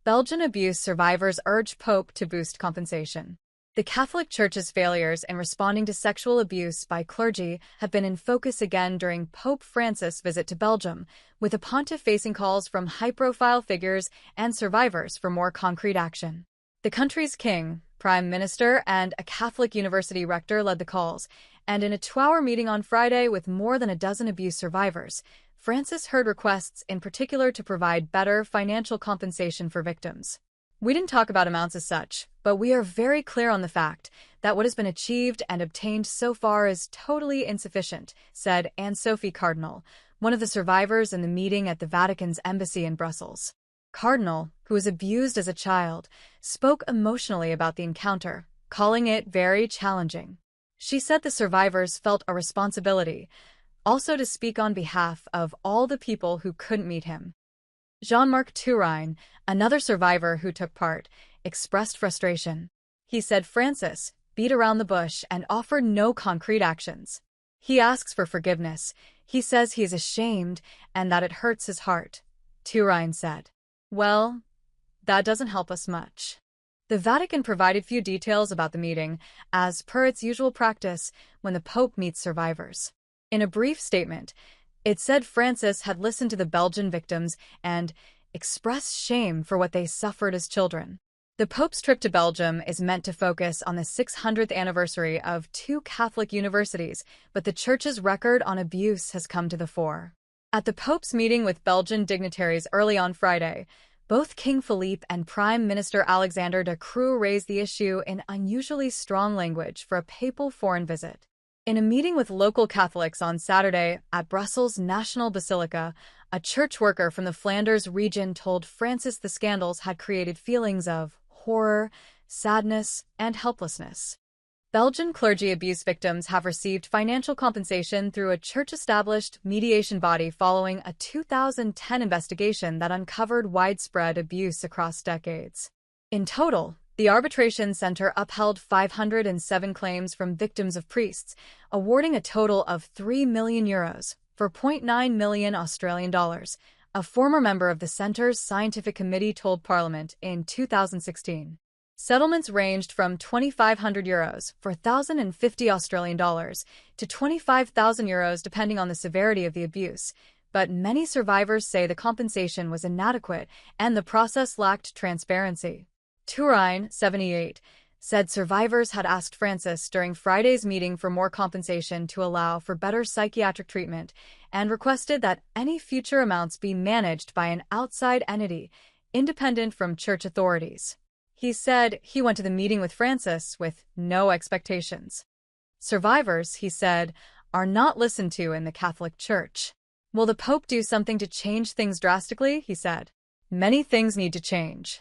Belgian abuse survivors urge Pope to boost compensation. The Catholic Church's failures in responding to sexual abuse by clergy have been in focus again during Pope Francis' visit to Belgium, with the pontiff facing calls from high-profile figures and survivors for more concrete action. The country's king, prime minister, and a Catholic university rector led the calls, and in a 2-hour meeting on Friday with more than a dozen abuse survivors, Francis heard requests in particular to provide better financial compensation for victims. "We didn't talk about amounts as such, but we are very clear on the fact that what has been achieved and obtained so far is totally insufficient," said Anne-Sophie Cardinal, one of the survivors in the meeting at the Vatican's embassy in Brussels. Cardinal, who was abused as a child, spoke emotionally about the encounter, calling it very challenging. She said the survivors felt a responsibility, also to speak on behalf of all the people who couldn't meet him. Jean-Marc Touraine, another survivor who took part, expressed frustration. He said Francis beat around the bush and offered no concrete actions. He asks for forgiveness. He says he is ashamed and that it hurts his heart. Touraine said, "Well, that doesn't help us much." The Vatican provided few details about the meeting, as per its usual practice when the Pope meets survivors. In a brief statement, it said Francis had listened to the Belgian victims and expressed shame for what they suffered as children. The Pope's trip to Belgium is meant to focus on the 600th anniversary of 2 Catholic universities, but the Church's record on abuse has come to the fore. At the Pope's meeting with Belgian dignitaries early on Friday, both King Philippe and Prime Minister Alexander De Croo raised the issue in unusually strong language for a papal foreign visit. In a meeting with local Catholics on Saturday at Brussels' National Basilica, a church worker from the Flanders region told Francis the scandals had created feelings of horror, sadness, and helplessness. Belgian clergy abuse victims have received financial compensation through a church-established mediation body following a 2010 investigation that uncovered widespread abuse across decades. In total, the arbitration center upheld 507 claims from victims of priests, awarding a total of €3 million for $0.9 million Australian dollars, a former member of the center's scientific committee told Parliament in 2016. Settlements ranged from €2,500 for $1,050 to €25,000 depending on the severity of the abuse, but many survivors say the compensation was inadequate and the process lacked transparency. Touraine, 78, said survivors had asked Francis during Friday's meeting for more compensation to allow for better psychiatric treatment and requested that any future amounts be managed by an outside entity, independent from church authorities. He said he went to the meeting with Francis with no expectations. Survivors, he said, are not listened to in the Catholic Church. Will the Pope do something to change things drastically? He said. Many things need to change.